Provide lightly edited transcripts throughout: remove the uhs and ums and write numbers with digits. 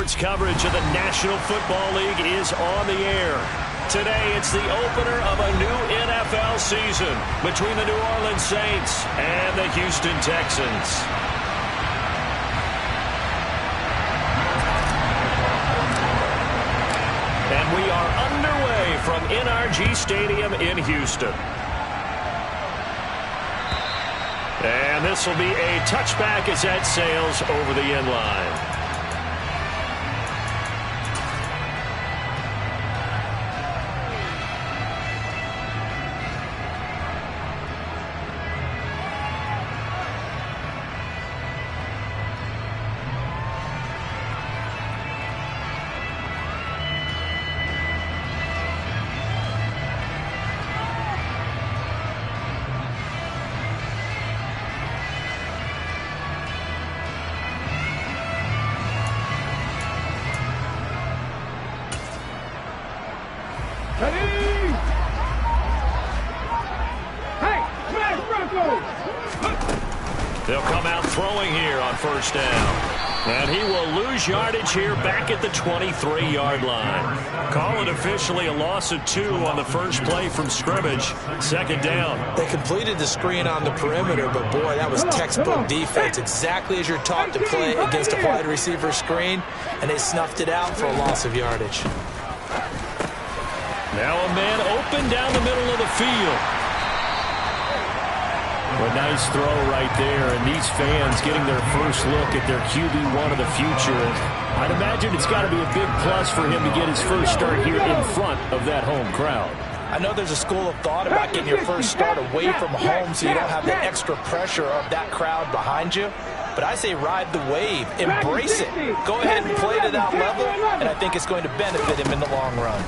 Sports coverage of the National Football League is on the air. Today, it's the opener of a new NFL season between the New Orleans Saints and the Houston Texans. And we are underway from NRG Stadium in Houston. And this will be a touchback as that sails over the end line. They'll come out throwing here on first down. And he will lose yardage here back at the 23-yard line. Call it officially a loss of 2 on the first play from scrimmage. Second down. They completed the screen on the perimeter, but boy, that was textbook defense. Exactly as you're taught to play against a wide receiver screen, and they snuffed it out for a loss of yardage. Now a man open down the middle of the field. A nice throw right there, and these fans getting their first look at their QB1 of the future. And I'd imagine it's got to be a big plus for him to get his first start here in front of that home crowd. I know there's a school of thought about getting your first start away from home so you don't have the extra pressure of that crowd behind you. But I say ride the wave. Embrace it. Go ahead and play to that level, and I think it's going to benefit him in the long run.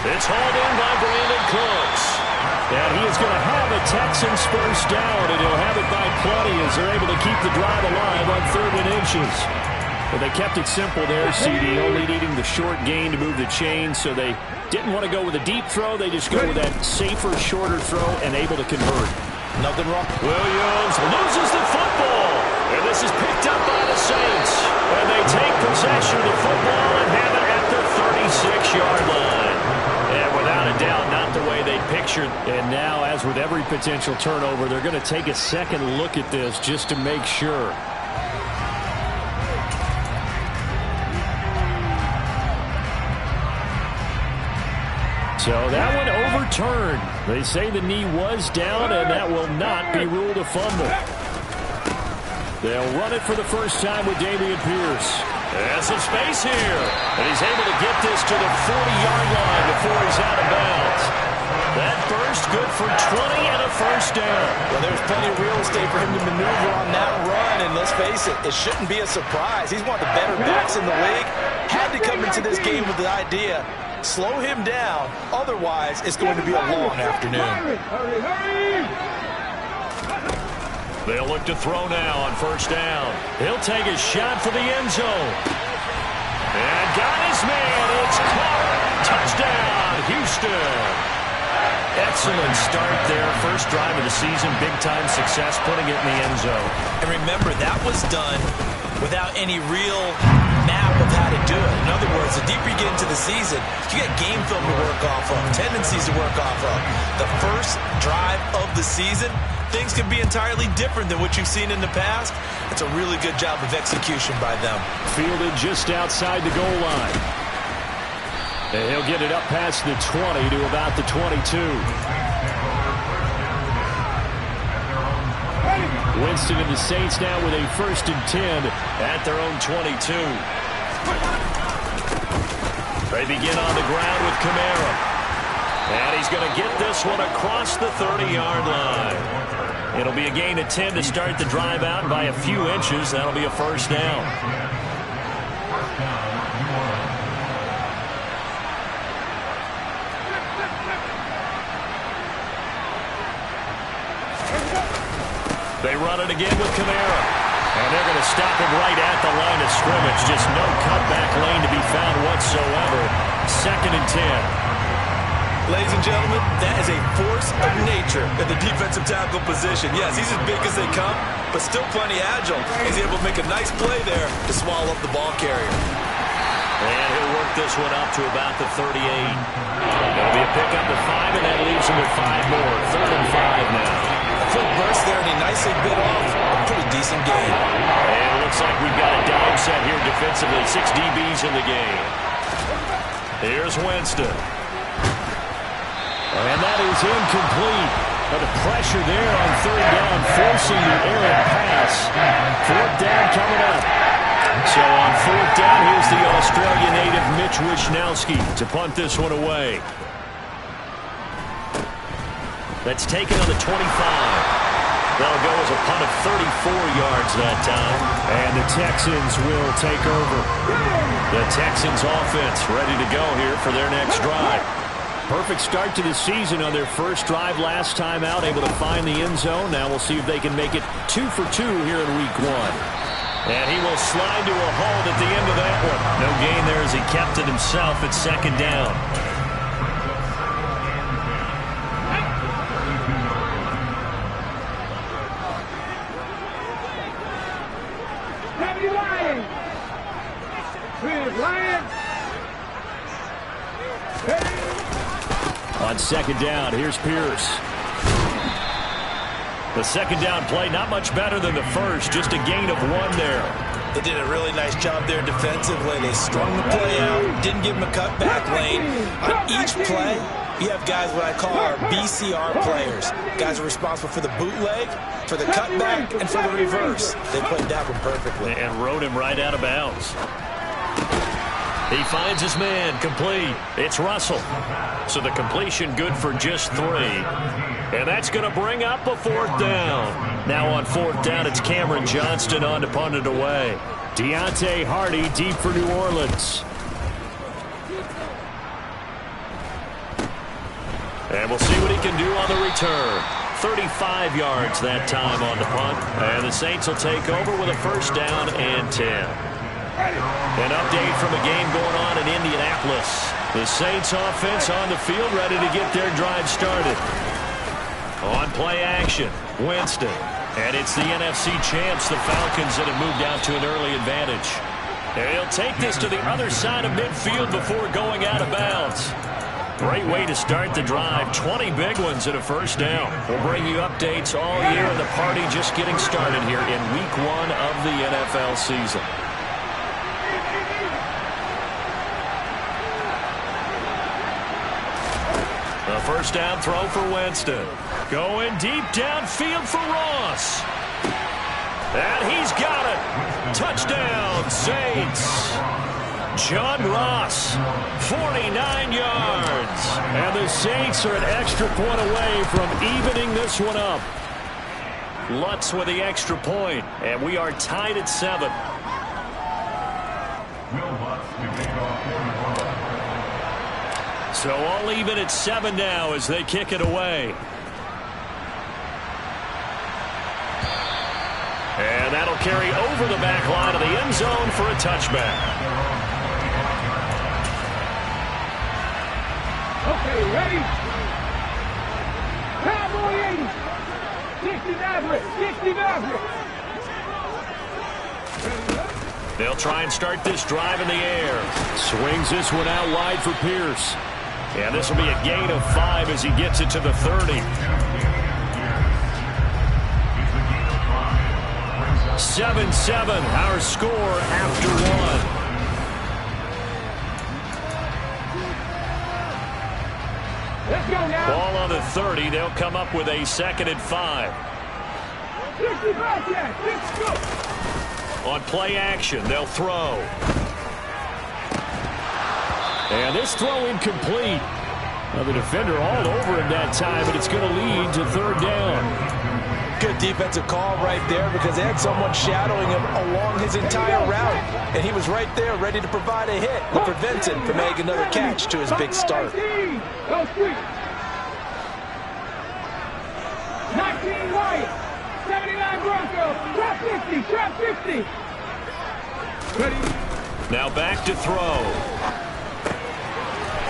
It's hauled in by Brandon Cooks. And he is going to have a Texans first down, and he'll have it by plenty as they're able to keep the drive alive on 3rd and inches. Well, they kept it simple there, CD, only needing the short gain to move the chains, so they didn't want to go with a deep throw. They just go with that safer, shorter throw and able to convert. Nothing wrong. Williams loses the football, and this is picked up by the Saints. And they take possession of the football and have it at the 36-yard line. And without a doubt, not the way they pictured. And now, as with every potential turnover, they're going to take a second look at this just to make sure. So that one overturned. They say the knee was down, and that will not be ruled a fumble. They'll run it for the first time with Dameon Pierce. There's some space here. And he's able to get this to the 40-yard line before he's out of bounds. That burst good for 20 and a first down. Well, there's plenty of real estate for him to maneuver on that run. And let's face it, it shouldn't be a surprise. He's one of the better backs in the league. Had to come into this game with the idea, slow him down. Otherwise, it's going to be a long afternoon. They'll look to throw now on first down. He'll take a shot for the end zone. And got his man. It's caught. Touchdown, Houston. Excellent start there. First drive of the season. Big-time success putting it in the end zone. And remember, that was done without any real map of how to do it. In other words, the deeper you get into the season, you got game film to work off of, tendencies to work off of. The first drive of the season, things can be entirely different than what you've seen in the past. It's a really good job of execution by them. Fielded just outside the goal line. And he'll get it up past the 20 to about the 22. Winston and the Saints now with a 1st and 10 at their own 22. They begin on the ground with Kamara. And he's going to get this one across the 30-yard line. It'll be a gain of 10 to start the drive out by a few inches. That'll be a first down. They run it again with Kamara. And they're going to stop him right at the line of scrimmage. Just no cutback lane to be found whatsoever. 2nd and 10. Ladies and gentlemen, that is a force of nature at the defensive tackle position. Yes, he's as big as they come, but still plenty agile. He's able to make a nice play there to swallow up the ball carrier. And he'll work this one up to about the 38. That'll be a pickup of 5, and that leaves him with 5 more. 3rd and 5 now. A quick burst there, and he nicely bit off a pretty decent gain. And it looks like we've got a dime set here defensively. 6 DBs in the game. Here's Winston. And that is incomplete. But the pressure there on 3rd down, forcing the errant pass. 4th down coming up. So on 4th down, here's the Australian native Mitch Wishnowsky to punt this one away. That's taken on the 25. That'll go as a punt of 34 yards that time. And the Texans will take over. The Texans offense ready to go here for their next drive. Perfect start to the season on their first drive last time out, able to find the end zone. Now we'll see if they can make it 2 for 2 here in week 1. And he will slide to a halt at the end of that one. No gain there as he kept it himself at 2nd down. On 2nd down, here's Pierce. The 2nd down play, not much better than the first, just a gain of 1 there. They did a really nice job there defensively. They strung the play out, didn't give him a cutback lane. On each play, you have guys what I call our BCR players. Guys are responsible for the bootleg, for the cutback, and for the reverse. They played that one perfectly. And rode him right out of bounds. He finds his man, complete. It's Russell. So the completion good for just 3. And that's going to bring up a 4th down. Now on 4th down, it's Cameron Johnston on to punt it away. Deontay Hardy deep for New Orleans. And we'll see what he can do on the return. 35 yards that time on the punt. And the Saints will take over with a 1st down and 10. An update from a game going on in Indianapolis. The Saints offense on the field ready to get their drive started. On play action, Winston. And it's the NFC champs, the Falcons, that have moved out to an early advantage. And he'll take this to the other side of midfield before going out of bounds. Great way to start the drive. 20 big ones and a 1st down. We'll bring you updates all year, and the party just getting started here in week 1 of the NFL season. A 1st down throw for Winston. Going deep downfield for Ross. And he's got it. Touchdown, Saints. John Ross, 49 yards. And the Saints are an extra point away from evening this one up. Lutz with the extra point, and we are tied at 7. So all even at 7 now as they kick it away. And that'll carry over the back line of the end zone for a touchback. Okay, ready? Cowboy 80. 60 They'll try and start this drive in the air. Swings this one out wide for Pierce. And this will be a gain of 5 as he gets it to the 30. 7-7, our score after 1. Let's go now. Ball on the 30. They'll come up with a 2nd and 5. 65, let's go. On play action, they'll throw. And this throw incomplete. Well, the defender all over him that time, but it's going to lead to 3rd down. Good defensive call right there because they had someone shadowing him along his entire route. And he was right there ready to provide a hit to prevent him from making another catch to his big start. 19 Wyatt, 79 Broncos, trap 50. Ready? Now back to throw.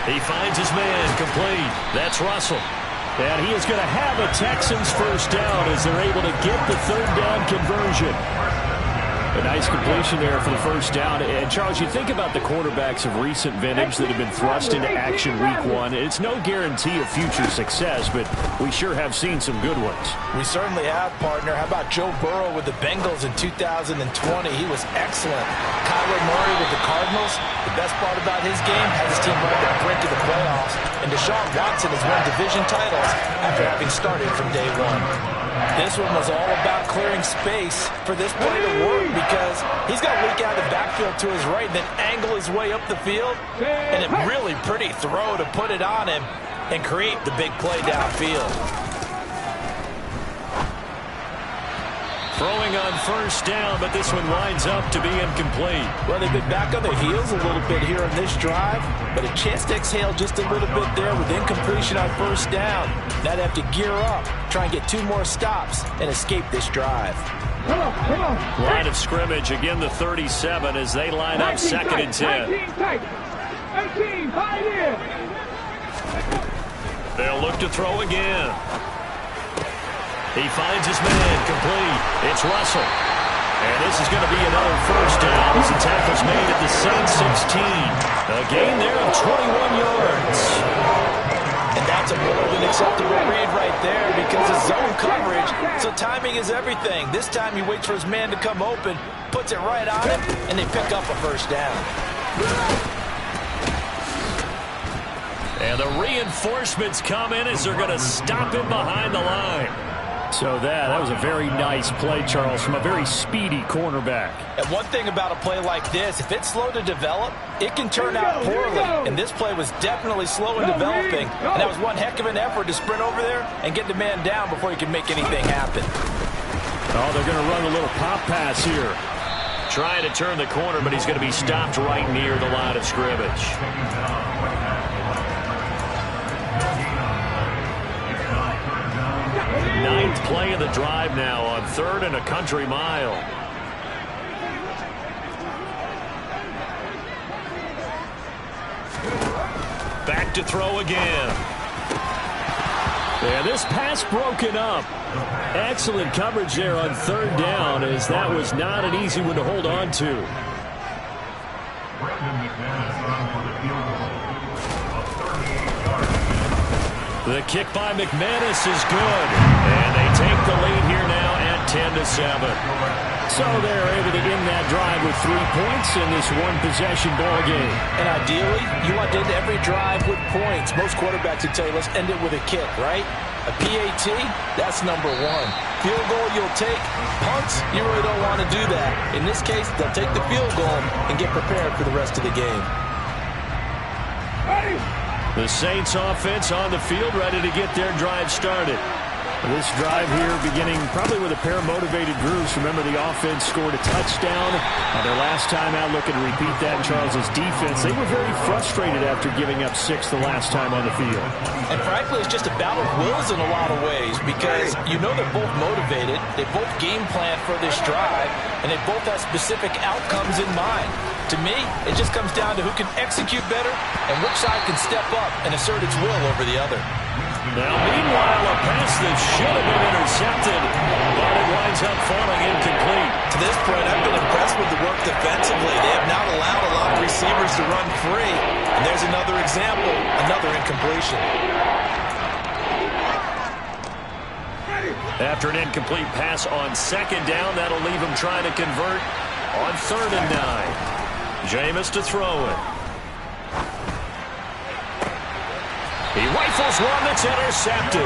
He finds his man complete. That's Russell. And he is going to have a Texans first down as they're able to get the third down conversion. A nice completion there for the first down. And, Charles, you think about the quarterbacks of recent vintage that have been thrust into action week one. It's no guarantee of future success, but we sure have seen some good ones. We certainly have, partner. How about Joe Burrow with the Bengals in 2020? He was excellent. Kyler Murray with the Cardinals. The best part about his game has his team right at the brink of the playoffs. And Deshaun Watson has won division titles after having started from day one. This one was all about clearing space for this play to work because he's got to leak out of the backfield to his right and then angle his way up the field. And a really pretty throw to put it on him and create the big play downfield. Throwing on first down, but this one winds up to be incomplete. Well, they've been back on their heels a little bit here on this drive, but a chance to exhale just a little bit there with incompletion on first down. Now they have to gear up, try and get 2 more stops, and escape this drive. Come on. Line of scrimmage, again the 37 as they line up 2nd and 10. 19 tight. 18, high in. They'll look to throw again. He finds his man complete. It's Russell. And this is going to be another first down as the tackle's made at the same 16. A gain there of 21 yards. And that's a more than acceptable read right there because of zone coverage. So timing is everything. This time he waits for his man to come open, puts it right on him, and they pick up a first down. And the reinforcements come in as they're going to stop him behind the line. So that was a very nice play, Charles, from a very speedy cornerback. And one thing about a play like this, if it's slow to develop, it can turn out poorly. And this play was definitely slow in developing. And that was one heck of an effort to sprint over there and get the man down before he can make anything happen. Oh, they're going to run a little pop pass here. Trying to turn the corner, but he's going to be stopped right near the line of scrimmage. Ninth play of the drive now on 3rd and a country mile. Back to throw again. And this pass broken up. Excellent coverage there on 3rd down as that was not an easy one to hold on to. The kick by McManus is good. And they take the lead here now at 10-7. So they're able to end that drive with 3 points in this one-possession ball game. And ideally, you want to end every drive with points. Most quarterbacks would tell you, let's end it with a kick, right? A PAT, that's number 1. Field goal, you'll take. Punts, you really don't want to do that. In this case, they'll take the field goal and get prepared for the rest of the game. The Saints offense on the field, ready to get their drive started. This drive here beginning probably with a pair of motivated groups. Remember, the offense scored a touchdown. Their last time out, looking to repeat that in Charles's defense. They were very frustrated after giving up 6 the last time on the field. And frankly, it's just a battle of wills in a lot of ways because you know they're both motivated. They both game plan for this drive, and they both have specific outcomes in mind. To me, it just comes down to who can execute better and which side can step up and assert its will over the other. Now, meanwhile, a pass that should have been intercepted, but it winds up falling incomplete. To this point, I've been impressed with the work defensively. They have not allowed a lot of receivers to run free. And there's another example, another incompletion. After an incomplete pass on 2nd down, that'll leave him trying to convert on 3rd and 9. Jameis to throw it. He rifles one that's intercepted.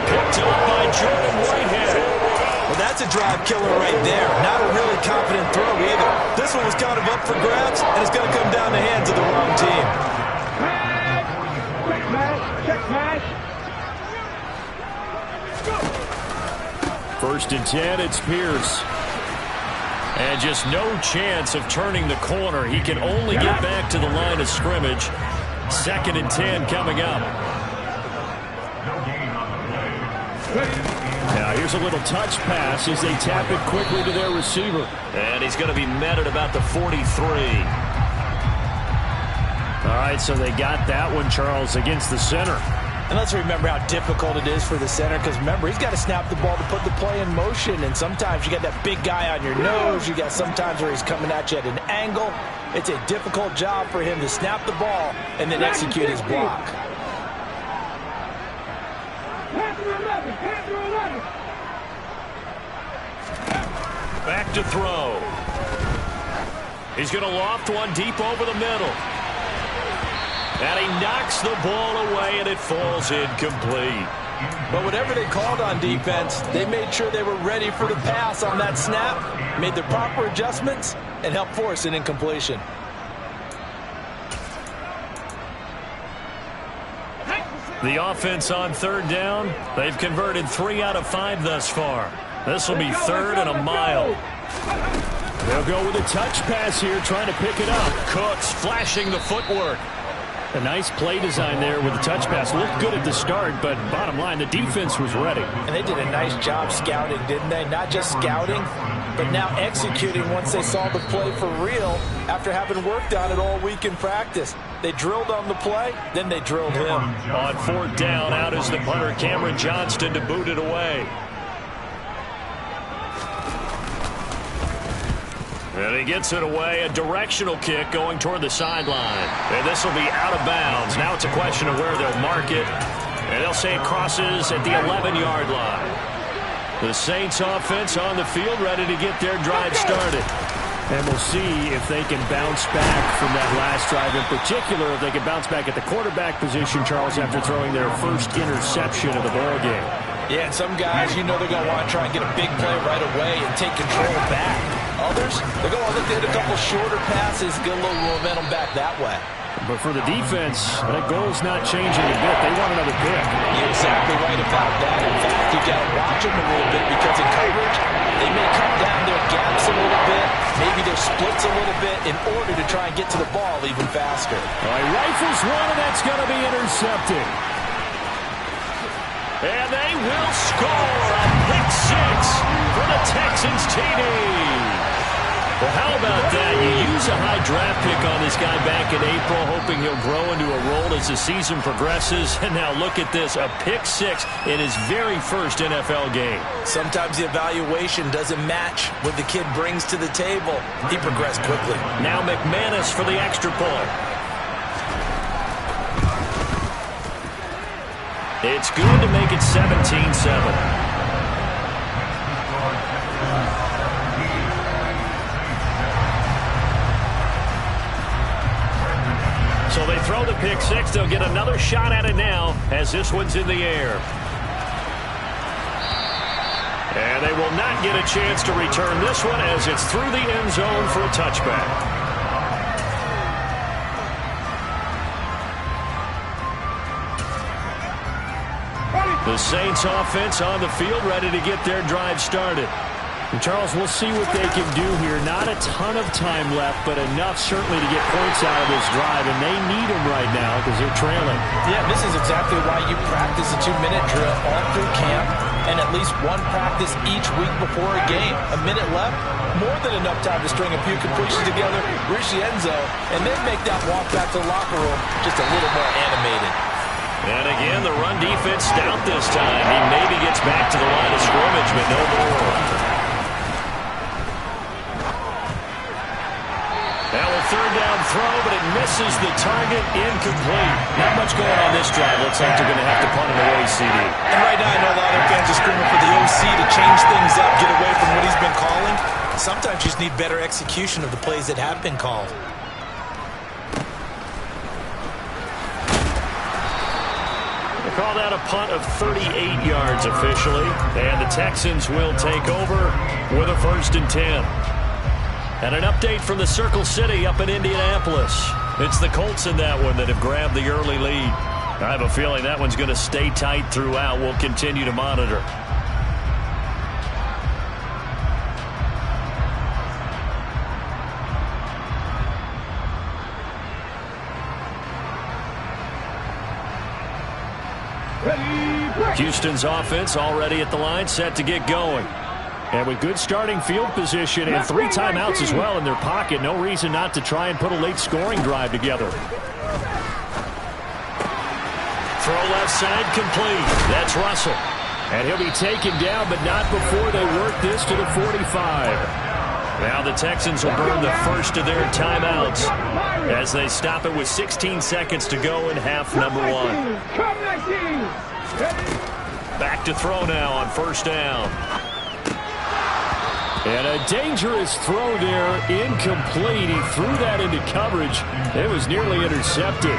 Picked up by Jordan Whitehead. Well, that's a drive killer right there. Not a really confident throw either. This one was kind of up for grabs, and it's going to come down the hands of the wrong team. Check match. 1st and 10, it's Pierce. And just no chance of turning the corner. He can only get back to the line of scrimmage. 2nd and 10 coming up. Now here's a little touch pass as they tap it quickly to their receiver. And he's going to be met at about the 43. All right, so they got that one, Charles, against the center. And let's remember how difficult it is for the center, because remember, he's got to snap the ball to put the play in motion, and sometimes you got that big guy on your nose. You got sometimes where he's coming at you at an angle. It's a difficult job for him to snap the ball and then execute his block. Back to throw. He's going to loft one deep over the middle. And he knocks the ball away, and it falls incomplete. But whatever they called on defense, they made sure they were ready for the pass on that snap, made the proper adjustments, and helped force an incompletion. The offense on third down, they've converted 3 out of 5 thus far. This will be 3rd and a mile. They'll go with a touch pass here, trying to pick it up. Cooks flashing the footwork. A nice play design there with the touch pass. Looked good at the start, but bottom line, the defense was ready. And they did a nice job scouting, didn't they? Not just scouting, but now executing once they saw the play for real after having worked on it all week in practice. They drilled on the play, then they drilled him. On 4th down, out is the punter, Cameron Johnston, to boot it away. And he gets it away, a directional kick going toward the sideline. And this will be out of bounds. Now it's a question of where they'll mark it. And they'll say it crosses at the 11-yard line. The Saints offense on the field, ready to get their drive started. And we'll see if they can bounce back from that last drive. In particular, if they can bounce back at the quarterback position, Charles, after throwing their first interception of the ballgame. Yeah, and some guys, you know they're going to want to try and get a big play right away and take control back. Others, they're going to look to hit a couple shorter passes, get a little momentum back that way. But for the defense, that goal's not changing a bit. They want another pick. You're exactly right about that. In fact, you've got to watch them a little bit because in coverage, they may cut down their gaps a little bit, maybe their splits a little bit in order to try and get to the ball even faster. All right, rifles one, and that's going to be intercepted. And they will score a pick 6 for the Texans TD. Well, how about that? You use a high draft pick on this guy back in April, hoping he'll grow into a role as the season progresses. And now look at this, a pick 6 in his very first NFL game. Sometimes the evaluation doesn't match what the kid brings to the table. He progressed quickly. Now McManus for the extra point. It's good to make it 17-7. So they throw the pick 6. They'll get another shot at it now as this one's in the air. And they will not get a chance to return this one as it's through the end zone for a touchback. The Saints offense on the field, ready to get their drive started. And Charles, we'll see what they can do here. Not a ton of time left, but enough certainly to get points out of this drive, and they need them right now because they're trailing. Yeah, this is exactly why you practice a 2-minute drill all through camp and at least one practice each week before a game. A minute left, more than enough time to string a few completions together, reach the end zone, and then make that walk back to the locker room just a little more animated. And again, the run defense stout this time. He maybe gets back to the line of scrimmage, but no more. Now a third down throw, but it misses the target, incomplete. Not much going on this drive. Looks like they're going to have to punt it away, CD. And right now, I know a lot of fans are screaming for the OC to change things up, get away from what he's been calling. Sometimes you just need better execution of the plays that have been called. Call that a punt of 38 yards officially. And the Texans will take over with a 1st and 10. And an update from the Circle City up in Indianapolis. It's the Colts in that one that have grabbed the early lead. I have a feeling that one's going to stay tight throughout. We'll continue to monitor. Houston's offense already at the line, set to get going. And with good starting field position and 3 timeouts as well in their pocket, no reason not to try and put a late scoring drive together. Throw left side complete. That's Russell. And he'll be taken down, but not before they work this to the 45. Now the Texans will burn the first of their timeouts as they stop it with 16 seconds to go in half number 1. Back to throw now on first down. And a dangerous throw there, incomplete. He threw that into coverage. It was nearly intercepted.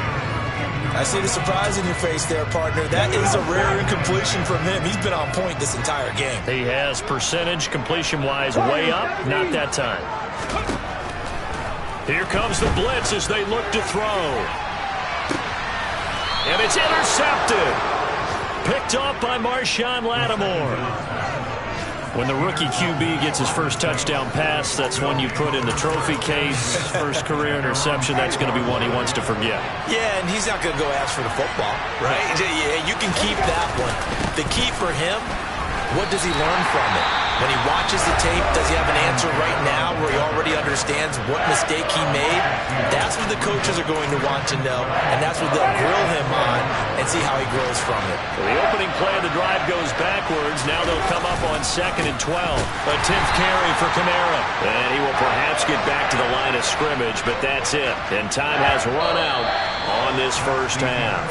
I see the surprise in your face there, partner. That is a rare incompletion from him. He's been on point this entire game. He has percentage completion-wise way up. Not that time. Here comes the blitz as they look to throw. And it's intercepted. Picked off by Marshawn Lattimore. When the rookie QB gets his first touchdown pass, that's one you put in the trophy case. First career interception, that's going to be one he wants to forget. Yeah, and he's not going to go ask for the football, right? Yeah, you can keep that one. The key for him, what does he learn from it? When he watches the tape, does he have an answer right now where he already understands what mistake he made? That's what the coaches are going to want to know, and that's what they'll grill him on and see how he grows from it. Well, the opening play of the drive goes backwards. Now they'll come up on 2nd and 12. A 10th carry for Kamara. And he will perhaps get back to the line of scrimmage, but that's it. And time has run out on this first half.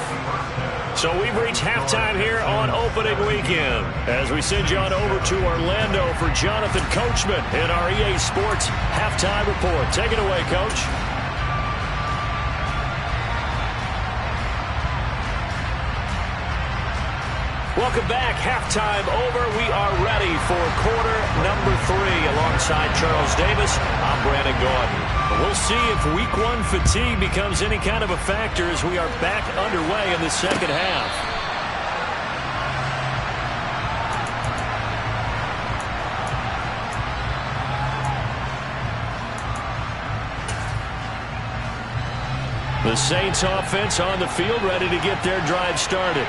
So we've reached halftime here on opening weekend as we send you on over to Orlando for Jonathan Coachman in our EA Sports halftime report. Take it away, Coach. Welcome back. Halftime over. We are ready for quarter number 3. Alongside Charles Davis, I'm Brandon Gaudin. We'll see if week 1 fatigue becomes any kind of a factor as we are back underway in the second half. The Saints offense on the field, ready to get their drive started.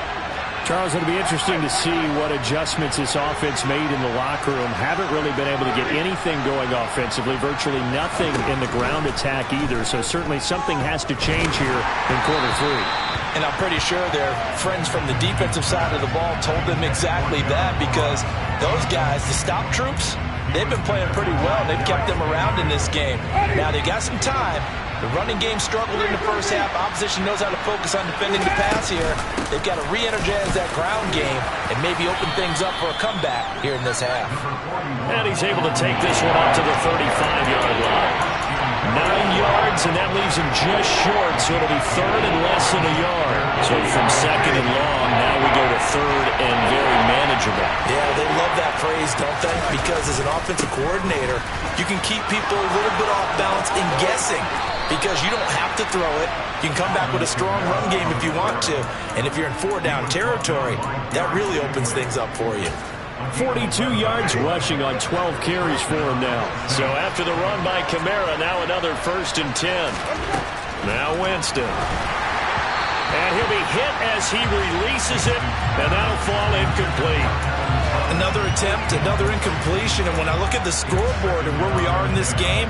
Charles, it'll be interesting to see what adjustments this offense made in the locker room. Haven't really been able to get anything going offensively, virtually nothing in the ground attack either. So certainly something has to change here in quarter 3. And I'm pretty sure their friends from the defensive side of the ball told them exactly that, because those guys, the stop troops, they've been playing pretty well. They've kept them around in this game. Now they got some time. The running game struggled in the first half. Opposition knows how to focus on defending the pass here. They've got to re-energize that ground game and maybe open things up for a comeback here in this half. And he's able to take this one up to the 35-yard line. 9 yards, and that leaves him just short, so it'll be 3rd and less than a yard. So from 2nd and long, now we go to 3rd and very manageable. Yeah, they love that phrase, don't they? Because as an offensive coordinator, you can keep people a little bit off balance in guessing, because you don't have to throw it. You can come back with a strong run game if you want to. And if you're in 4-down territory, that really opens things up for you. 42 yards rushing on 12 carries for him now. So after the run by Kamara, now another 1st and 10. Now Winston. And he'll be hit as he releases it, and that'll fall incomplete. Another attempt, another incompletion. And when I look at the scoreboard and where we are in this game,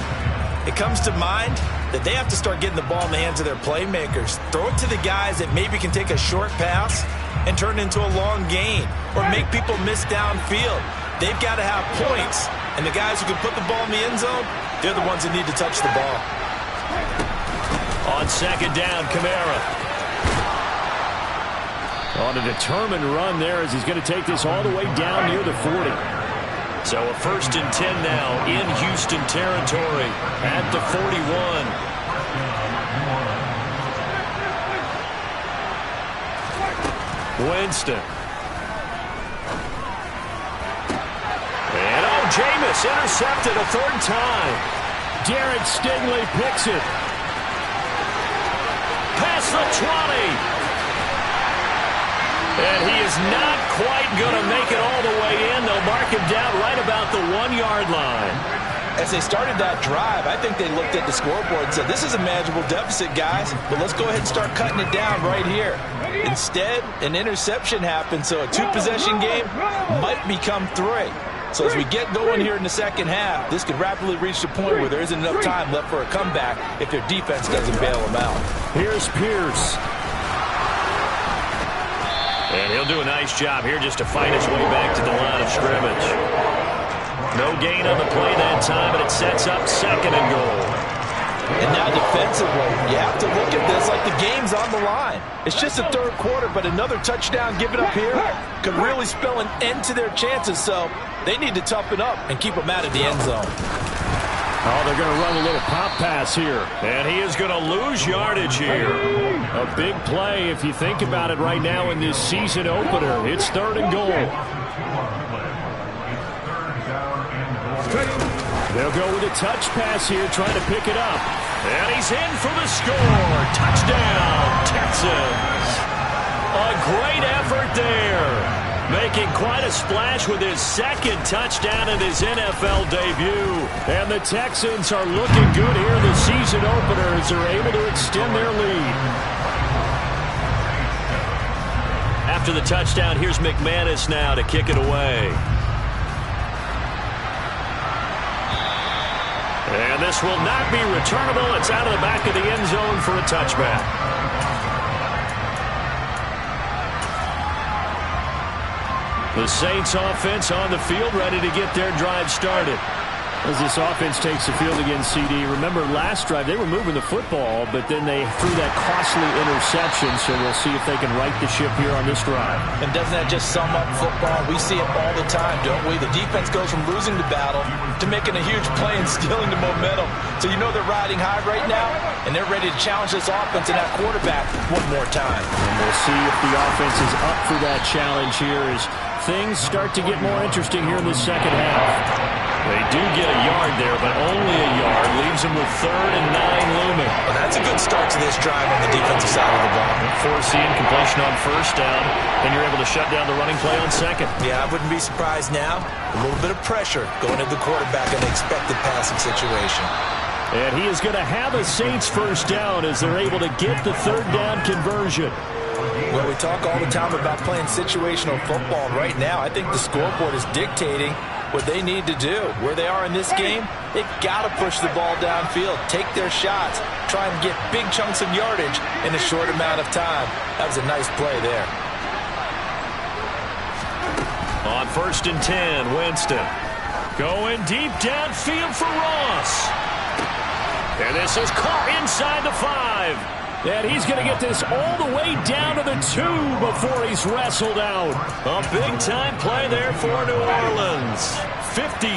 it comes to mind that they have to start getting the ball in the hands of their playmakers. Throw it to the guys that maybe can take a short pass and turn it into a long gain, or make people miss downfield. They've got to have points, and the guys who can put the ball in the end zone, they're the ones that need to touch the ball. On 2nd down, Kamara. On a determined run there as he's going to take this all the way down near the 40. So a 1st and 10 now in Houston territory at the 41. Winston. And Jameis intercepted a 3rd time. Derek Stingley picks it. Past the 20. And he is not quite going to make it all the way in. They'll mark him down right about the 1-yard line. As they started that drive, I think they looked at the scoreboard and said, this is a manageable deficit, guys, but let's go ahead and start cutting it down right here. Instead, an interception happened, so a 2-possession game might become 3. So as we get going here in the second half, this could rapidly reach the point where there isn't enough time left for a comeback if their defense doesn't bail them out. Here's Pierce. And he'll do a nice job here just to fight his way back to the line of scrimmage. No gain on the play that time, and it sets up 2nd and goal. And now defensively, you have to look at this like the game's on the line. It's just the 3rd quarter, but another touchdown given up here could really spell an end to their chances. So they need to toughen up and keep them out of the end zone. Oh, they're going to run a little pop pass here. And he is going to lose yardage here. A big play if you think about it right now in this season opener. It's 3rd and goal. They'll go with a touch pass here, trying to pick it up. And he's in for the score. Touchdown, Texans. A great effort there. Making quite a splash with his 2nd touchdown in his NFL debut. And the Texans are looking good here in the season opener as they're able to extend their lead. After the touchdown, here's McManus now to kick it away. And this will not be returnable. It's out of the back of the end zone for a touchback. The Saints offense on the field, ready to get their drive started. As this offense takes the field against CD, remember last drive they were moving the football, but then they threw that costly interception, so we'll see if they can right the ship here on this drive. And doesn't that just sum up football? We see it all the time, don't we? The defense goes from losing the battle to making a huge play and stealing the momentum. So you know they're riding high right now, and they're ready to challenge this offense and that quarterback one more time. And we'll see if the offense is up for that challenge here as things start to get more interesting here in the second half. They do get a yard there, but only a yard. Leaves them with 3rd and 9 looming. Well, that's a good start to this drive on the defensive side of the ball. Forcing completion on 1st down, then you're able to shut down the running play on 2nd. Yeah, I wouldn't be surprised now. A little bit of pressure going into the quarterback in the expected passing situation. And he is going to have a Saints 1st down as they're able to get the 3rd down conversion. Well, we talk all the time about playing situational football. Right now, I think the scoreboard is dictating what they need to do. Where they are in this game, they've got to push the ball downfield, take their shots, try and get big chunks of yardage in a short amount of time. That was a nice play there. On 1st and 10, Winston going deep downfield for Ross. And this is caught inside the 5. And he's going to get this all the way down to the 2 before he's wrestled out. A big-time play there for New Orleans. 56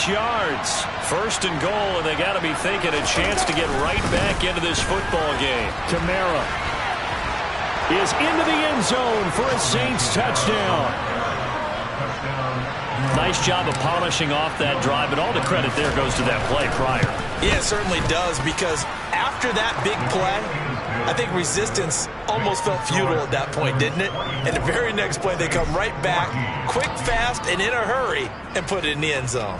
yards. 1st and goal, and they got to be thinking a chance to get right back into this football game. Kamara is into the end zone for a Saints touchdown. Nice job of polishing off that drive, but all the credit there goes to that play prior. Yeah, it certainly does, because after that big play, I think resistance almost felt futile at that point, didn't it? And the very next play, they come right back, quick, fast, and in a hurry, and put it in the end zone.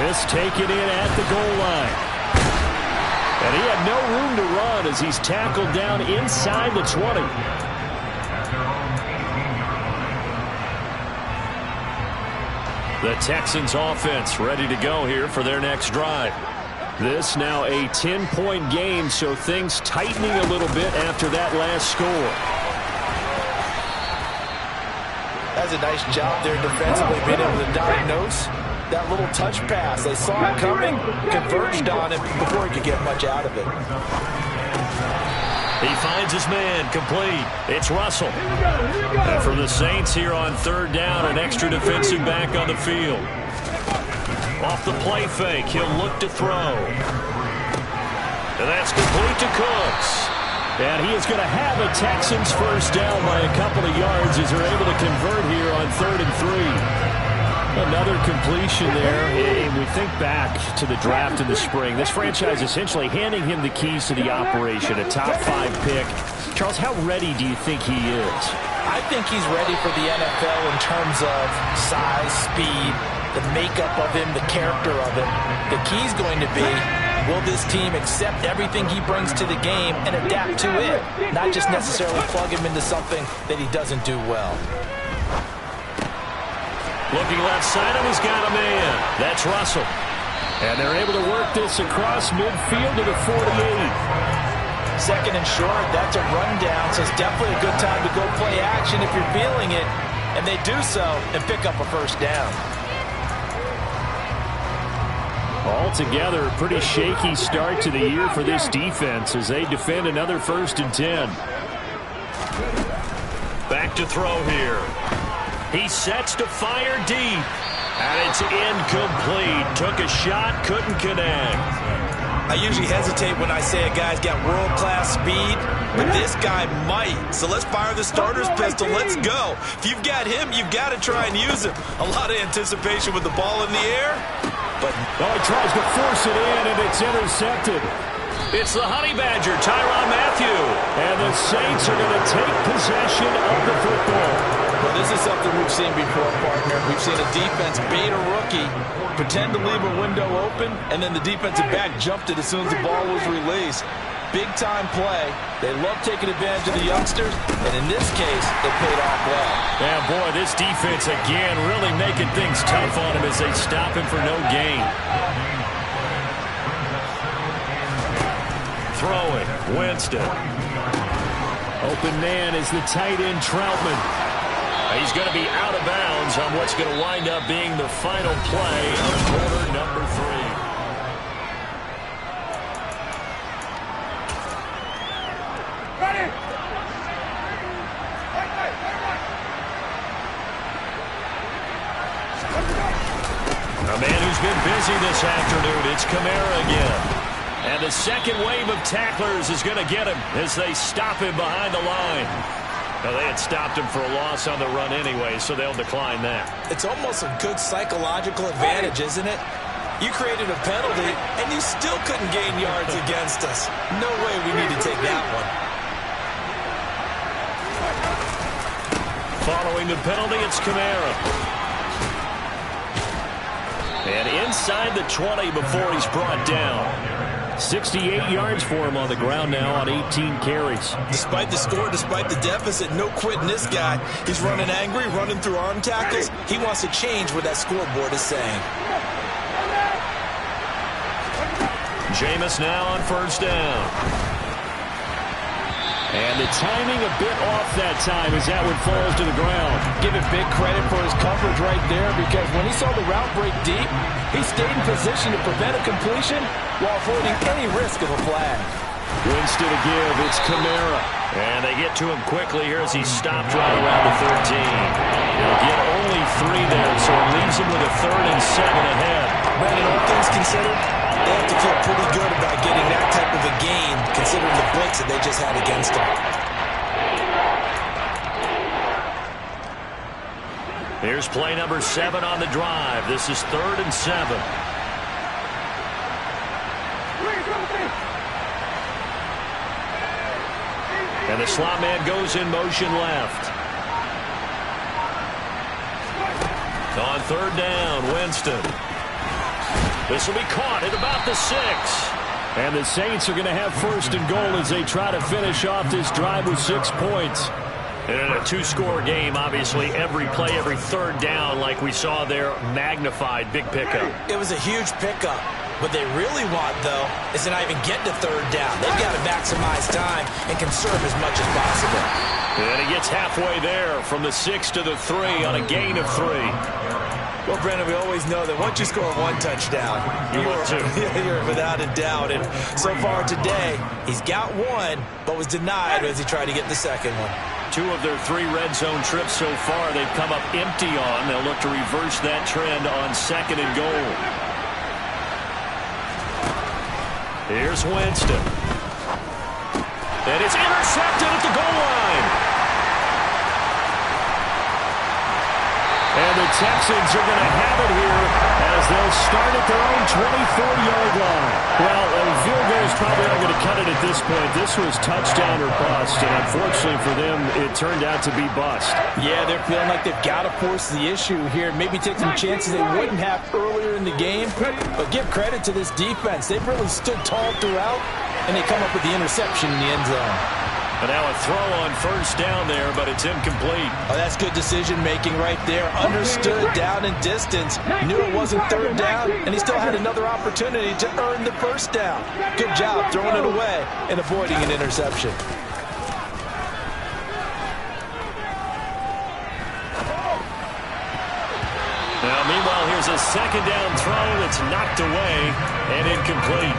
This taken in at the goal line. And he had no room to run as he's tackled down inside the 20. The Texans offense ready to go here for their next drive. This now a 10-point game, so things tightening a little bit after that last score. That's a nice job there defensively, being able to diagnose that little touch pass. They saw it coming, converged on it before he could get much out of it. He finds his man, complete. It's Russell. And for the Saints here on 3rd down, an extra defensive back on the field. Off the play fake, he'll look to throw. And that's complete to Cooks. And he is going to have a Texans 1st down by a couple of yards as they're able to convert here on 3rd and 3. Another completion there, and we think back to the draft in the spring. This franchise essentially handing him the keys to the operation, a top 5 pick. Charles, how ready do you think he is? I think he's ready for the NFL in terms of size, speed, the makeup of him, the character of him. The key's going to be Will this team accept everything he brings to the game and adapt to it, not just necessarily plug him into something that he doesn't do well? Looking left side, and he's got a man. That's Russell. And they're able to work this across midfield to the 48. Second and short, that's a rundown, so it's definitely a good time to go play action if you're feeling it. And they do so and pick up a first down. Altogether, a pretty shaky start to the year for this defense as they defend another 1st and 10. Back to throw here. He sets to fire deep. And it's incomplete. Took a shot, couldn't connect. I usually hesitate when I say a guy's got world-class speed, but this guy might. So let's fire the starter's pistol. Let's go. If you've got him, you've got to try and use him. A lot of anticipation with the ball in the air. But he tries to force it in, and it's intercepted. It's the Honey Badger, Tyrann Mathieu. And the Saints are going to take possession of the football. Well, this is something we've seen before, partner. We've seen a defense bait a rookie, pretend to leave a window open, and then the defensive back jumped it as soon as the ball was released. Big-time play. They love taking advantage of the youngsters, and in this case, it paid off well. Yeah, boy, this defense, again, really making things tough on him as they stop him for no gain. Throwing, Winston. Open man is the tight end, Troutman. He's going to be out of bounds on what's going to wind up being the final play of quarter number 3. Ready. A man who's been busy this afternoon, it's Kamara again. And the second wave of tacklers is going to get him as they stop him behind the line. Now, they had stopped him for a loss on the run anyway, so they'll decline that. It's almost a good psychological advantage, isn't it? You created a penalty, and you still couldn't gain yards against us. No way we need to take that one. Following the penalty, it's Kamara. And inside the 20 before he's brought down. 68 yards for him on the ground now on 18 carries. Despite the score, despite the deficit, no quitting this guy. He's running angry, running through arm tackles. He wants to change what that scoreboard is saying. Jameis now on first down. And the timing a bit off that time as that one falls to the ground. Give it big credit for his coverage right there, because when he saw the route break deep, he stayed in position to prevent a completion while avoiding any risk of a flag. Winston to give. It's Kamara. And they get to him quickly here as he's stopped right around the 13. He'll get only 3 there, so it leaves him with a 3rd and 7 ahead. Brandon, all things considered, they have to feel pretty good about getting that type of a gain, considering the blitz that they just had against them. Here's play number 7 on the drive. This is 3rd and 7. And the slot man goes in motion left. On 3rd down, Winston. This will be caught at about the 6. And the Saints are going to have 1st and goal as they try to finish off this drive with 6 points. And in a 2-score game, obviously, every play, every 3rd down, like we saw there, magnified, big pickup. It was a huge pickup. What they really want, though, is to not even get to 3rd down. They've got to maximize time and conserve as much as possible. And he gets halfway there from the 6 to the 3 on a gain of 3. Well, Brandon, we always know that once you score 1 touchdown, you're without a doubt. And so far today, he's got 1, but was denied as he tried to get the second one. 2 of their 3 red zone trips so far, they've come up empty on. They'll look to reverse that trend on 2nd and goal. Here's Winston. And it's intercepted at the goal line. And the Texans are going to have it here as they'll start at their own 24-yard line. Well, a field goal is probably not going to cut it at this point. This was touchdown or bust, and unfortunately for them, it turned out to be bust. Yeah, they're feeling like they've got to force the issue here. Maybe take some chances they wouldn't have earlier in the game. But give credit to this defense. They've really stood tall throughout, and they come up with the interception in the end zone. And now a throw on first down there, but it's incomplete. Oh, that's good decision-making right there. Understood down and distance. Knew it wasn't third down, and he still had another opportunity to earn the first down. Good job throwing it away and avoiding an interception. Now, meanwhile, here's a second down throw that's knocked away and incomplete.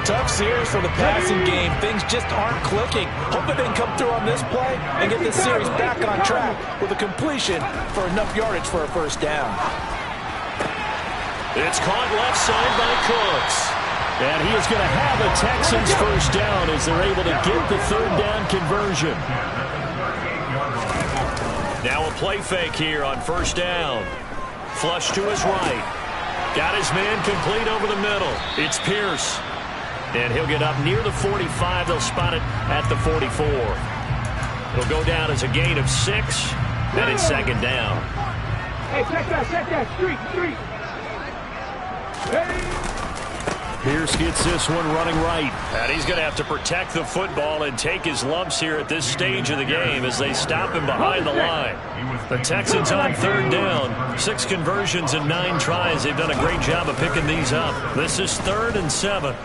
Tough series for the passing game. Things just aren't clicking. Hoping they can come through on this play and get this series back on track with a completion for enough yardage for a first down. It's caught left side by Cooks. And he is going to have a Texans first down as they're able to get the third down conversion. Now a play fake here on first down. Flush to his right. Got his man complete over the middle. It's Pierce. And he'll get up near the 45. They'll spot it at the 44. It'll go down as a gain of 6. Then it's second down. Hey, check that, street. Hey. Pierce gets this one running right. And he's going to have to protect the football and take his lumps here at this stage of the game as they stop him behind the line. The Texans on third down. 6 conversions and 9 tries. They've done a great job of picking these up. This is 3rd and 7.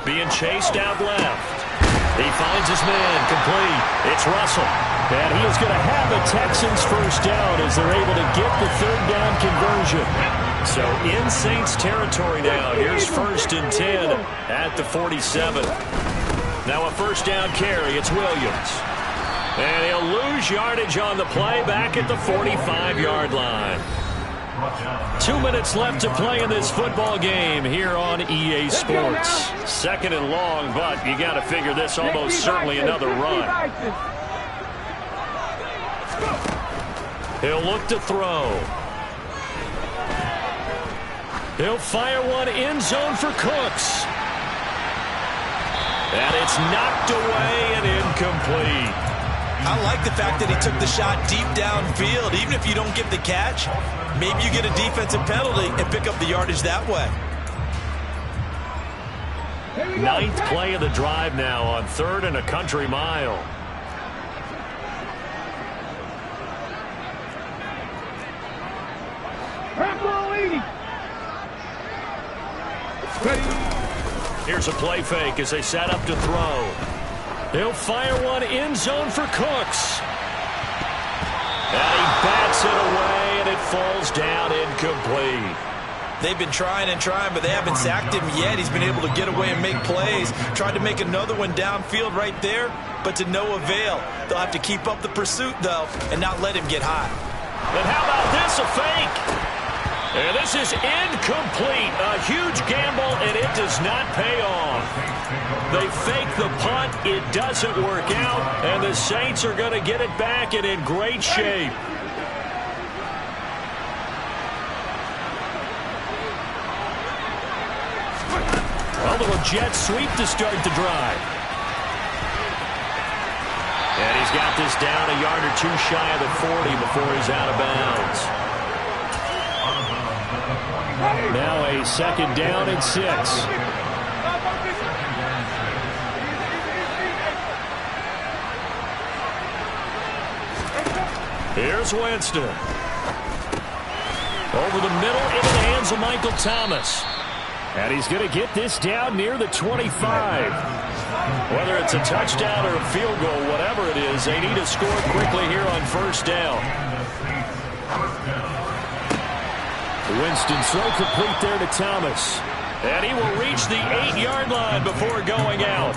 Being chased out left. He finds his man complete. It's Russell. And he is going to have a Texans first down as they're able to get the third down conversion. So in Saints territory now. Here's 1st and 10 at the 47. Now a first down carry. It's Williams. And he'll lose yardage on the play back at the 45-yard line. 2 minutes left to play in this football game here on EA Sports. 2nd and long, but you got to figure this almost certainly another run. He'll look to throw. He'll fire one end zone for Cooks. And it's knocked away and incomplete. I like the fact that he took the shot deep downfield. Even if you don't get the catch, maybe you get a defensive penalty and pick up the yardage that way. 9th play of the drive now on 3rd and a country mile. Here's a play fake as they set up to throw. He'll fire one end zone for Cooks. And he bats it away, and it falls down incomplete. They've been trying and trying, but they haven't sacked him yet. He's been able to get away and make plays. Tried to make another one downfield right there, but to no avail. They'll have to keep up the pursuit, though, and not let him get hot. And how about this, a fake? And this is incomplete. A huge gamble, and it does not pay off. They fake the punt. It doesn't work out, and the Saints are going to get it back and in great shape. A little jet sweep to start the drive. And he's got this down a yard or 2 shy of the 40 before he's out of bounds. Now a 2nd down and 6. Here's Winston. Over the middle into the hands of Michael Thomas. And he's going to get this down near the 25. Whether it's a touchdown or a field goal, whatever it is, they need to score quickly here on first down. Winston throw complete there to Thomas. And he will reach the 8-yard line before going out.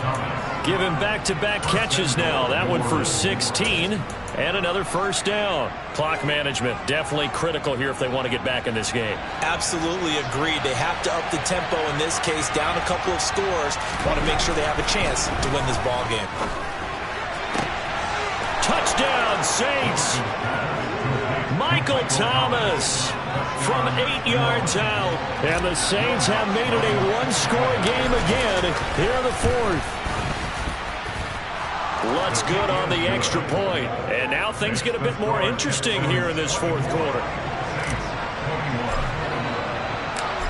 Give him back-to-back catches now. That one for 16. And another first down. Clock management definitely critical here if they want to get back in this game. Absolutely agreed. They have to up the tempo in this case. Down a couple of scores. Want to make sure they have a chance to win this ball game. Touchdown, Saints. Michael Thomas. from 8 yards out. And the Saints have made it a one-score game again here in the fourth. Lutz good on the extra point. And now things get a bit more interesting here in this fourth quarter.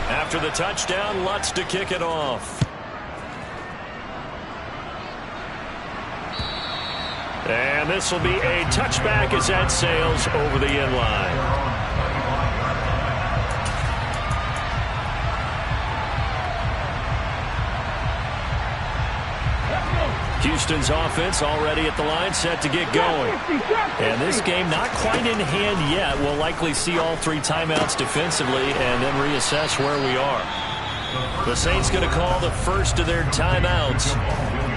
After the touchdown, Lutz to kick it off. And this will be a touchback as that sails over the end line. Houston's offense already at the line, set to get going. And this game not quite in hand yet. We'll likely see all 3 timeouts defensively and then reassess where we are. The Saints going to call the first of their timeouts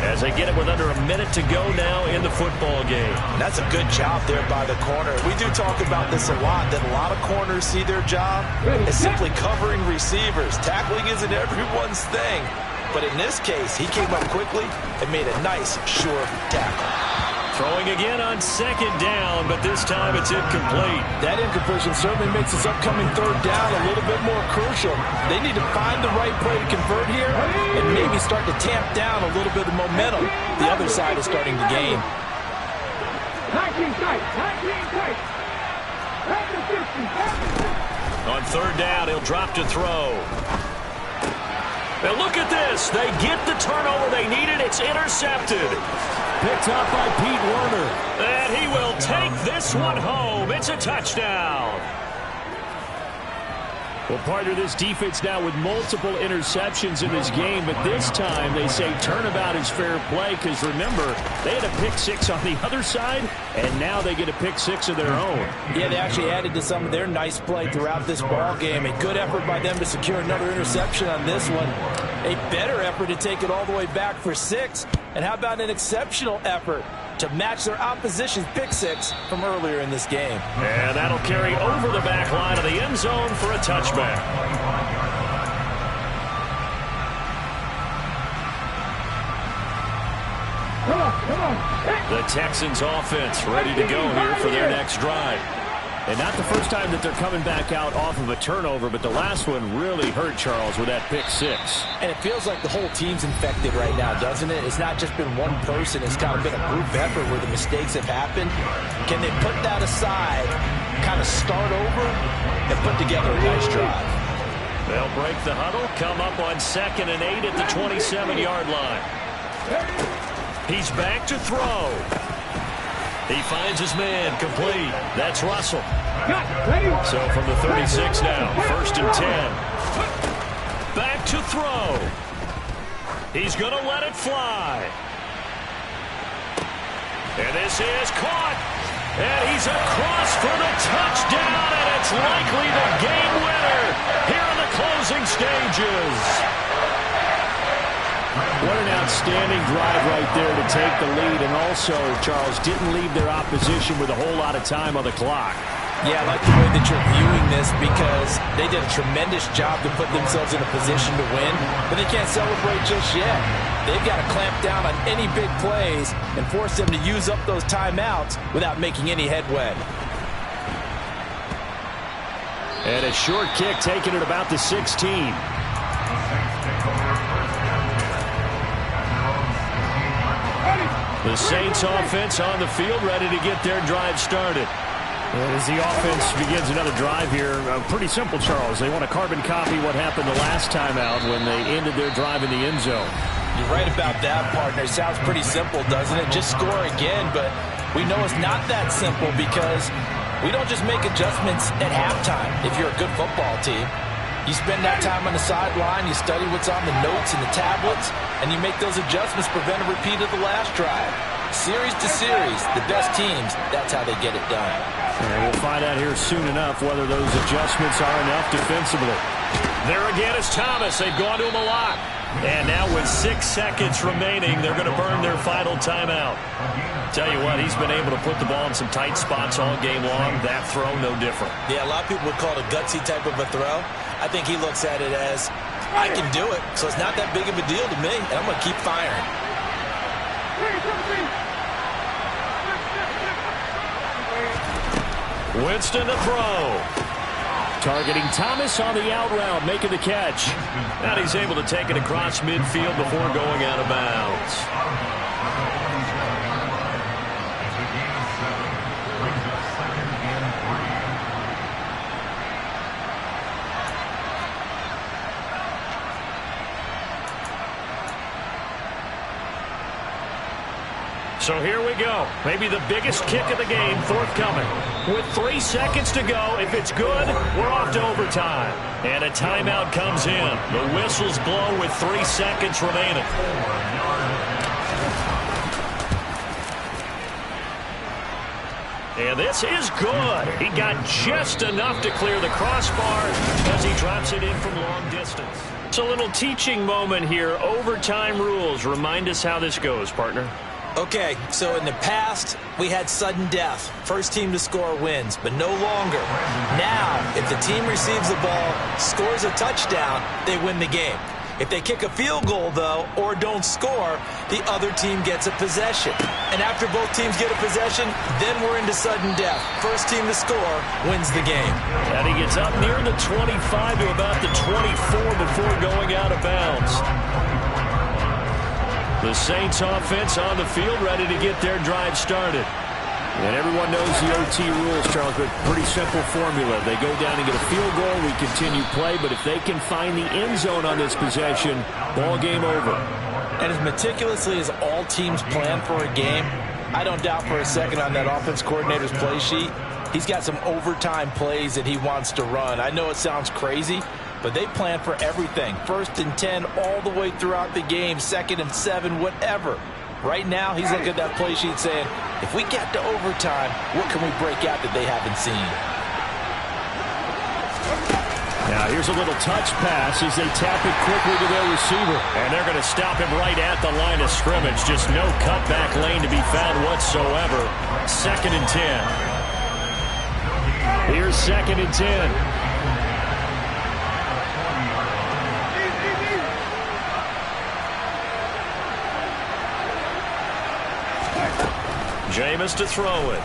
as they get it with under a minute to go now in the football game. That's a good job there by the corner. We do talk about this a lot, that a lot of corners see their job as simply covering receivers. Tackling isn't everyone's thing. But in this case, he came up quickly and made a nice, sure tackle. Throwing again on second down, but this time it's incomplete. That incompletion certainly makes this upcoming third down a little bit more crucial. They need to find the right play to convert here and maybe start to tamp down a little bit of momentum. The other side is starting to gain. 19 tight. On third down, he'll drop to throw. Now look at this. They get the turnover they needed. It's intercepted. Picked up by Pete Werner. And he will take this one home. It's a touchdown. Well, partner, this defense now with multiple interceptions in this game, but this time they say turnabout is fair play because, remember, they had a pick 6 on the other side, and now they get a pick 6 of their own. Yeah, they actually added to some of their nice play throughout this ball game. A good effort by them to secure another interception on this one. A better effort to take it all the way back for 6. And how about an exceptional effort to match their opposition's pick 6 from earlier in this game. And that'll carry over the back line of the end zone for a touchback. Come on. The Texans offense ready to go here for their next drive. And not the first time that they're coming back out off of a turnover, but the last one really hurt Charles with that pick 6. And it feels like the whole team's infected right now, doesn't it? It's not just been one person. It's kind of been a group effort where the mistakes have happened. Can they put that aside, kind of start over, and put together a nice drive? They'll break the huddle, come up on 2nd and 8 at the 27-yard line. He's back to throw. He finds his man, complete. That's Russell. So from the 36 now, 1st and 10. Back to throw. He's going to let it fly. And this is caught. And he's across for the touchdown, and it's likely the game winner here in the closing stages. What an outstanding drive right there to take the lead. And also, Charles, didn't leave their opposition with a whole lot of time on the clock. Yeah, I like the way that you're viewing this because they did a tremendous job to put themselves in a position to win, but they can't celebrate just yet. They've got to clamp down on any big plays and force them to use up those timeouts without making any headway. And a short kick taken at about the 16. The Saints offense on the field, ready to get their drive started. And as the offense begins another drive here, pretty simple, Charles. They want to carbon copy what happened the last time out when they ended their drive in the end zone. You're right about that, partner. Sounds pretty simple, doesn't it? Just score again, but we know it's not that simple because we don't just make adjustments at halftime if you're a good football team. You spend that time on the sideline, you study what's on the notes and the tablets, and you make those adjustments, prevent a repeat of the last drive. Series to series, the best teams, that's how they get it done. And we'll find out here soon enough whether those adjustments are enough defensively. There again is Thomas. They've gone to him a lot. And now with 6 seconds remaining, they're going to burn their final timeout. Tell you what, he's been able to put the ball in some tight spots all game long. That throw, no different. Yeah, a lot of people would call it a gutsy type of a throw. I think he looks at it as, I can do it, so it's not that big of a deal to me, and I'm going to keep firing. Winston to throw. Targeting Thomas on the out route, making the catch. And he's able to take it across midfield before going out of bounds. So here we go. Maybe the biggest kick of the game forthcoming. With 3 seconds to go, if it's good, we're off to overtime. And a timeout comes in. The whistles blow with 3 seconds remaining. And this is good. He got just enough to clear the crossbar as he drops it in from long distance. It's a little teaching moment here. Overtime rules. Remind us how this goes, partner. Okay, so in the past, we had sudden death. First team to score wins, but no longer. Now, if the team receives the ball, scores a touchdown, they win the game. If they kick a field goal, though, or don't score, the other team gets a possession. And after both teams get a possession, then we're into sudden death. First team to score wins the game. And he gets up near the 25 to about the 24 before going out of bounds. The Saints offense on the field, ready to get their drive started. And everyone knows the OT rules, Charles, but pretty simple formula. They go down and get a field goal, we continue play, but if they can find the end zone on this possession, ball game over. And as meticulously as all teams plan for a game, I don't doubt for a second on that offense coordinator's play sheet, he's got some overtime plays that he wants to run. I know it sounds crazy, but they plan for everything. 1st and 10 all the way throughout the game, 2nd and 7, whatever. Right now, he's looking at that play sheet saying, if we get to overtime, what can we break out that they haven't seen? Now, here's a little touch pass as they tap it quickly to their receiver. And they're going to stop him right at the line of scrimmage. Just no cutback lane to be found whatsoever. 2nd and 10. Here's 2nd and 10. Jameis to throw it.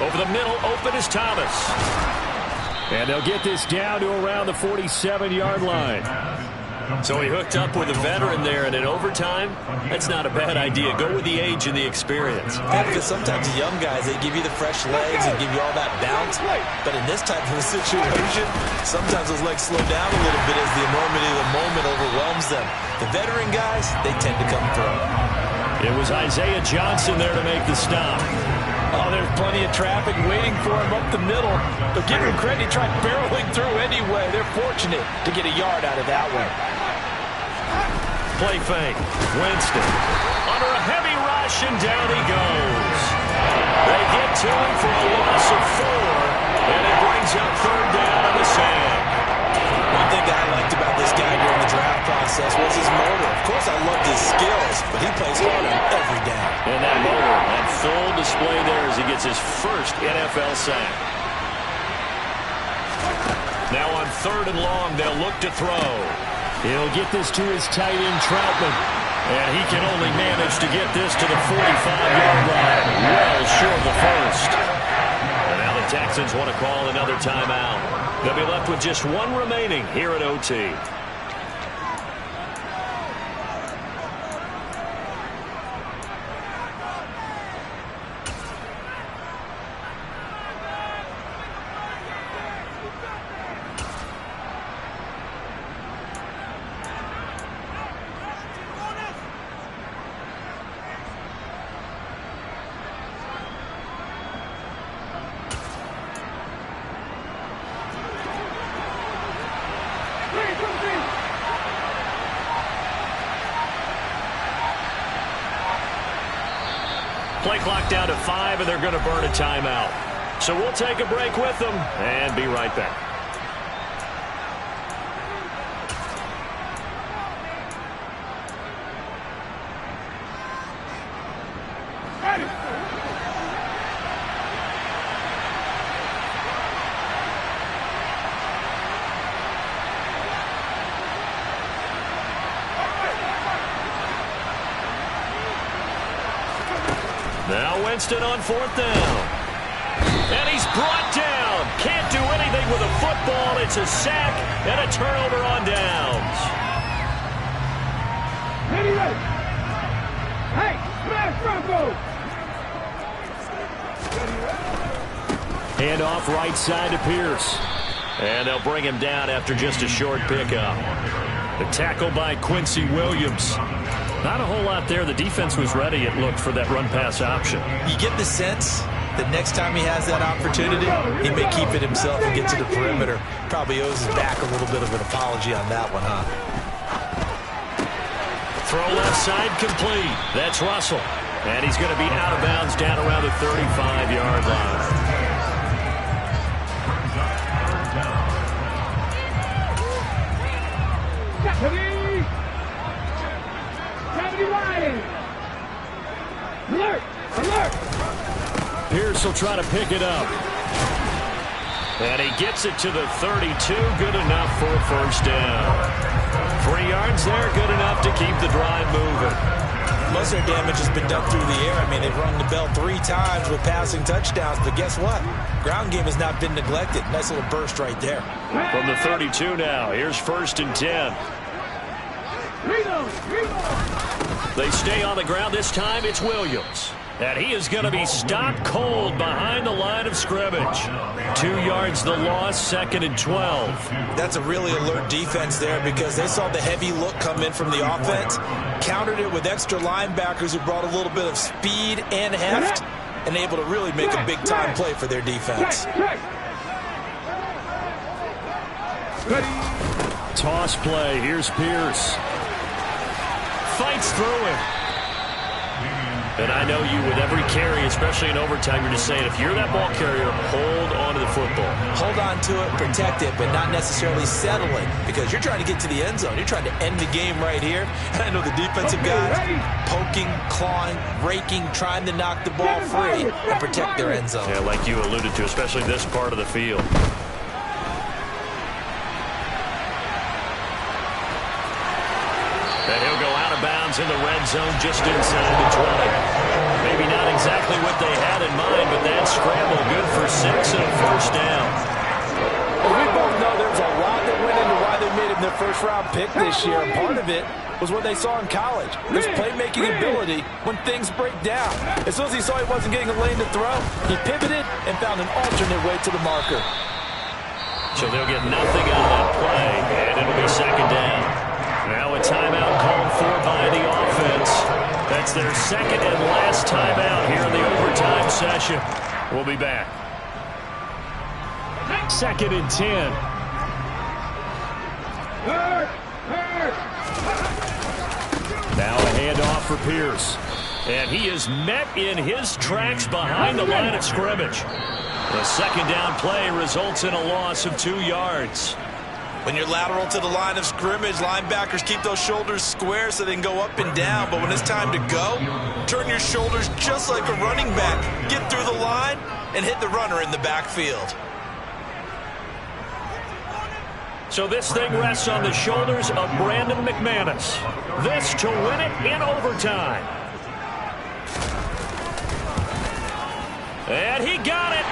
Over the middle, open is Thomas. And they'll get this down to around the 47-yard line. So he hooked up with a veteran there, and in overtime, that's not a bad idea. Go with the age and the experience. Yeah, because sometimes the young guys, they give you the fresh legs and give you all that bounce. But in this type of a situation, sometimes those legs slow down a little bit as the enormity of the moment overwhelms them. The veteran guys, they tend to come through. It was Isaiah Johnson there to make the stop. Oh, there's plenty of traffic waiting for him up the middle. But give him credit, he tried barreling through anyway. They're fortunate to get a yard out of that one. Play fake. Winston under a heavy rush, and down he goes. They get to him for a loss of 4, and it brings up 3rd down on the sand. One thing that I liked about this guy during the draft process was his motor. Of course, I loved his skills, but he plays hard on every down. And that motor on full display there as he gets his first NFL sack. Now on 3rd and long, they'll look to throw. He'll get this to his tight end, Troutman. And he can only manage to get this to the 45-yard line. Well short of the first. And now the Texans want to call another timeout. They'll be left with just 1 remaining here at OT. Play clock down to 5, and they're going to burn a timeout. So we'll take a break with them and be right back. Now Winston on 4th down. And he's brought down. Can't do anything football. It's a sack and a turnover on downs. Ready. Hey, smash Bronco. Hand off right side to Pierce. And they'll bring him down after just a short pickup. The tackle by Quincy Williams. Not a whole lot there. The defense was ready, it looked, for that run-pass option. You get the sense that next time he has that opportunity, he may keep it himself and get to the perimeter. Probably owes his back a little bit of an apology on that one, huh? Throw left side complete. That's Russell. And he's going to be out of bounds down around the 35-yard line. Alert! Alert! Pierce will try to pick it up. And he gets it to the 32. Good enough for a first down. 3 yards there. Good enough to keep the drive moving. Most of their damage has been done through the air. I mean, they've rung the bell 3 times with passing touchdowns. But guess what? Ground game has not been neglected. Nice little burst right there. From the 32 now. Here's 1st and 10. They stay on the ground. This time it's Williams. And he is going to be stopped cold behind the line of scrimmage. 2 yards the loss, 2nd and 12. That's a really alert defense there because they saw the heavy look come in from the offense, countered it with extra linebackers who brought a little bit of speed and heft, and able to really make a big-time play for their defense. Toss play. Here's Pierce. Fights through him. And I know you, with every carry, especially in overtime, you're just saying, if you're that ball carrier, hold on to the football. Hold on to it, protect it, but not necessarily settle it, because you're trying to get to the end zone. You're trying to end the game right here. And I know the defensive guys poking, clawing, raking, trying to knock the ball free and protect their end zone. Yeah, like you alluded to, especially this part of the field. And he'll go out of bounds in the red zone just inside the 20. Maybe not exactly what they had in mind, but that scramble good for 6 and a first down. Well, we both know there's a lot that went into why they made him their first-round pick this year. And part of it was what they saw in college. This playmaking ability when things break down. As soon as he saw he wasn't getting a lane to throw, he pivoted and found an alternate way to the marker. So they'll get nothing out of that play, and it'll be 2nd down. Now a timeout called for by the offense. That's their 2nd and last timeout here in the overtime session. We'll be back. 2nd and 10. Now a handoff for Pierce. And he is met in his tracks behind the line of scrimmage. The 2nd down play results in a loss of 2 yards. When you're lateral to the line of scrimmage, linebackers keep those shoulders square so they can go up and down. But when it's time to go, turn your shoulders just like a running back. Get through the line and hit the runner in the backfield. So this thing rests on the shoulders of Brandon McManus. This to win it in overtime. And he got it.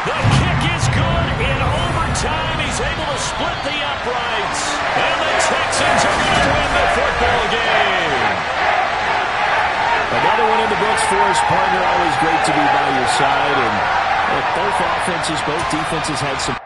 The kick is good in overtime. He's able to split the uprights. And the Texans are going to win the football game. Another one in the books for his partner. Always great to be by your side. And both offenses, both defenses had some